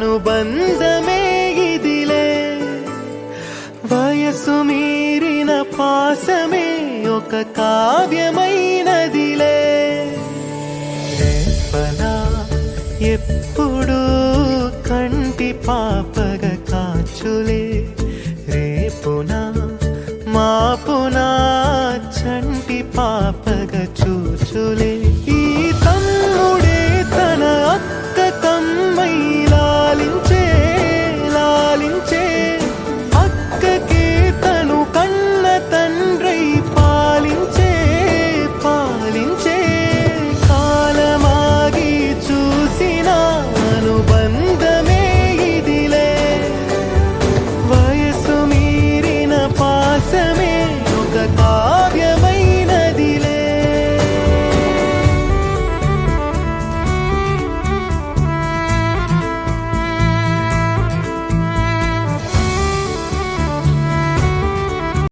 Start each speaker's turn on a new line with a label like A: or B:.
A: అనుబంధమే ఇదిలే వయసు మీరిన పాసమే ఒక కావ్యమైనదిలే రేపలా ఎప్పుడు కంటి పాపగ కాచులే రేపునా మాపునా చంటి పాప